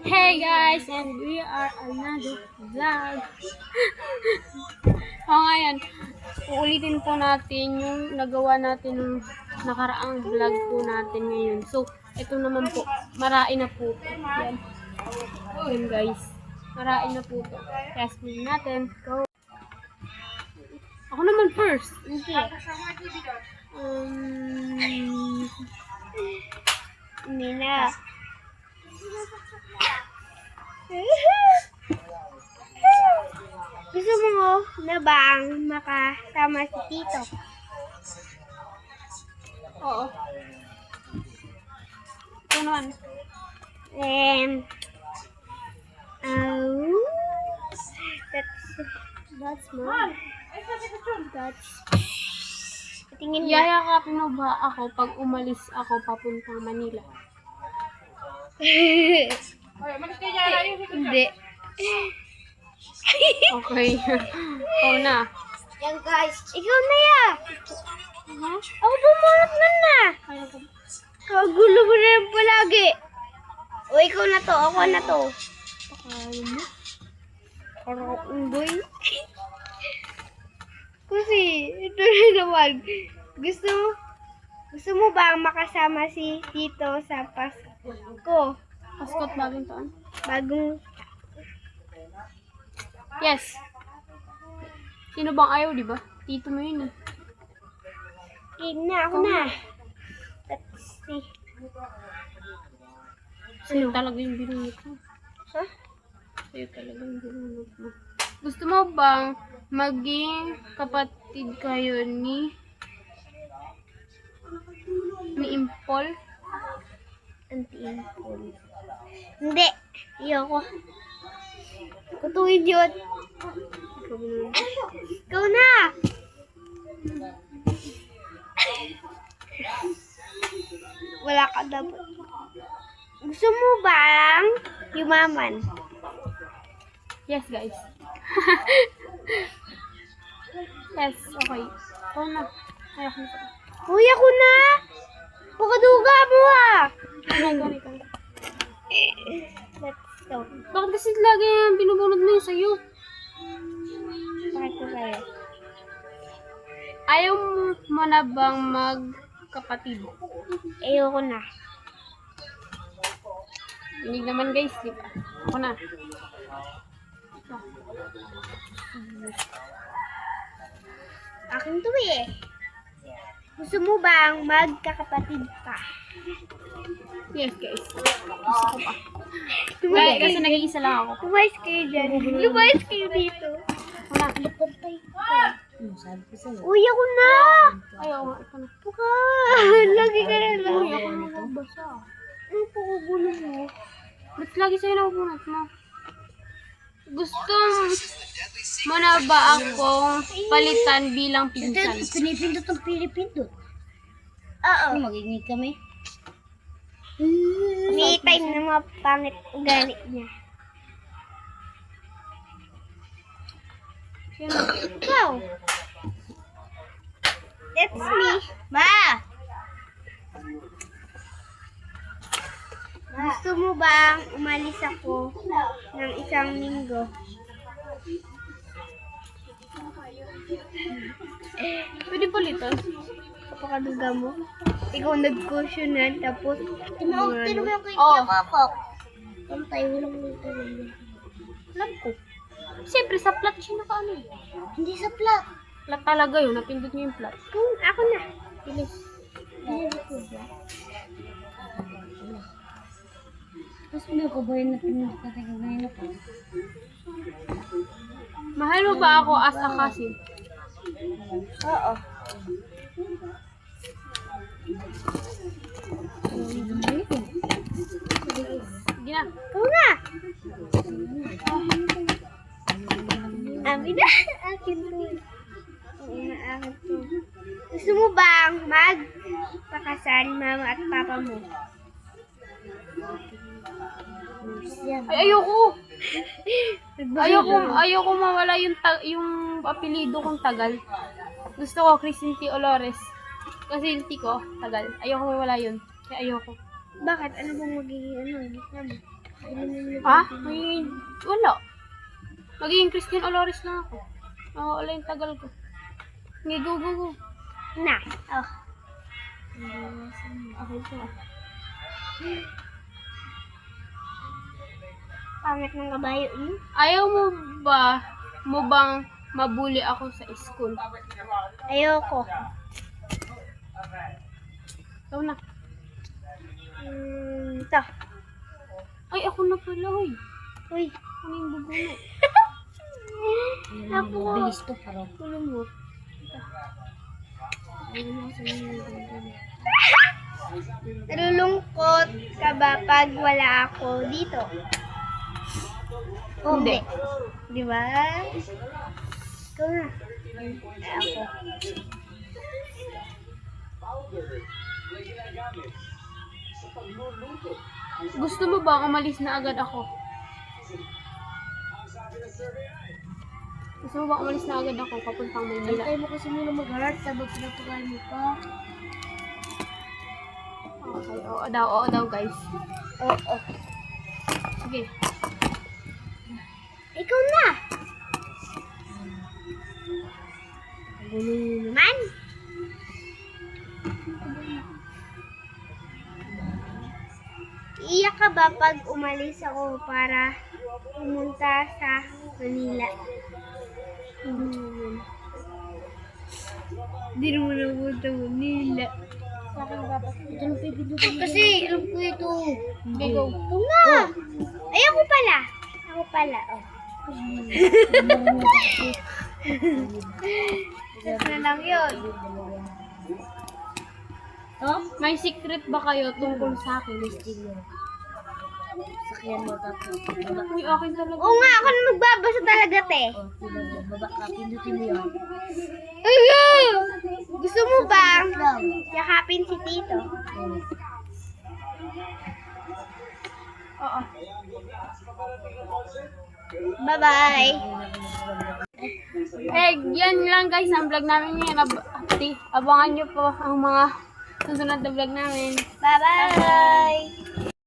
Hey guys, and we are another vlog. Ngayon, uulitin po natin yung nagawa natin ng nakaraang vlog po natin ngayon. So, ito naman po, marain na po. Yan. Yan guys, marain na po to. Kaya spin natin. Go. Ako naman first. Hindi. Hindi na. Gusto mo na bang makasama si Tito? Oo. Ito naman. And, that's mine. Tingin niya. Yayakapin mo ba ako pag umalis ako papuntang Manila? Hindi. Okay. Oo na. Yan guys. Ikaw na ya. Ako pumunot na. Kagulo mo na yan palagi. O ikaw na to. Ako na to. Pakalo mo. Parang umboy. Kasi, ito na naman. Gusto mo ba makasama si Tito sa Pasko? Paskot bagong taon? Bagong, Yes. Sino bang ayaw, di ba? Tito mo yun eh. ako na. Let's see. Sa'yo talaga yung binunot mo. Ha? Sa'yo talaga yung binunot mo. Gusto mo bang maging kapatid kayo ni Impol? Anti-impol. Hindi. Ayoko. Kutuwid yun. Ikaw na. Wala ka dapat. Gusto mo bang yumaman? Yes, guys. Yes, okay. Ikaw na. Ayoko na. Uy, ako na. Pakaduga mo ah. Ikaw. Let's go. Bakit kasi lagi yung binubunod mo yun sa'yo? Bakit ko sa'yo? Ayaw mo na bang magkapatid? Ayoko na. Hinig naman guys, di ba? Ako na. Akin to eh. Gusto mo bang magkakapatid pa? Yes guys. Gusto ko pa. Guys, kasi nag-iisa lang ako. Lumayas kayo dyan. Lumayas kayo dito. Ako na. Lapantay ka. Uy, ako na! Ayaw nga. Ito na. Puka! Lagi ka na lang. Uy, ako na magbasa. Ano po gulo mo? Ba't lagi sa'yo nakabunot mo? Gusto mo na ba akong palitan bilang pinsan? Pinipindot ang pinipindot. Oo. Magiging kami. May time na mga pangit ugali niya. Sino? Ikaw. That's me. Ma! Gusto mo bang umalis ako ng isang linggo? Pwede palitan? Kapakaduga mo? Ikaw nag-cussionan tapos tinawag kay Oo. Kapok. Ano tayo walang multo rin. Alam ko. Siyempre, sa plat siya naka ano eh. Hindi sa plot. Plat talaga yun. Napindot niyo yung plat. Kung ako na. Bilis. Hindi ko ba? Tapos hindi ko ba yung napinag ka tayo ngayon ako? Mahal mo ba ako as a cousin? Oo. Sige na. Ikaw na! Amin na. Akin to. Oo na, akin to. Gusto mo bang magpakasal mama at papa mo? Ay, ayoko. Ayoko mawala yung apelido kong Tagal. Gusto ko Cristinty Olores. Kasi yung T ko, Tagal. Ayoko mawala yun. Kaya ayoko. Bakit? Ano bang magiging ano? Ha? Wala. Magiging Christian Olores lang ako. Oo, wala yung tagal ko. Sige, go, go, go. Na. Oh. Okay po. Pangit ng kabayo yun. Ayaw mo bang mabuli ako sa school? Ayoko. Ikaw na. Ito. Ay, ako na pala, hoy. Uy. Ano yung bugo mo? Naku. Bilis to parang. Tulo mo. Ayun na sa mga bugo. Nalulungkot ka ba pag wala ako dito? Hindi. Di ba? Ikaw na. Ako. Gusto mo ba umalis na agad ako? Gusto mo ba umalis na agad ako papuntang Maynila? Antay mo kasi muna mag-heart sabag pinapakain mo pa. Okay, oo daw guys. Oo. Sige. Ikaw na. Gulo naman. Iiyak ka ba pag umalis ako para pumunta sa Manila? Hindi naman napunta Manila. Sa akin dapat. Ito yung pipindutin. Kasi alam ko ito. Sige, go. Ito nga. Ay, ako pala. Ako pala. Oh. Tapos na lang yun. Oh? May secret ba kayo tungkol sa akin? Sakyan mo tapos. Baba. Uy, akin talaga. Oo nga, ako na magbabasa talaga, te. O, baba ka. Pindutin mo yun. Gusto mo ba yakapin si Tito? Oo. Bye-bye. Eh, yan lang guys ang vlog namin ngayon. Abangan nyo po ang mga susunod na vlog namin. Bye-bye.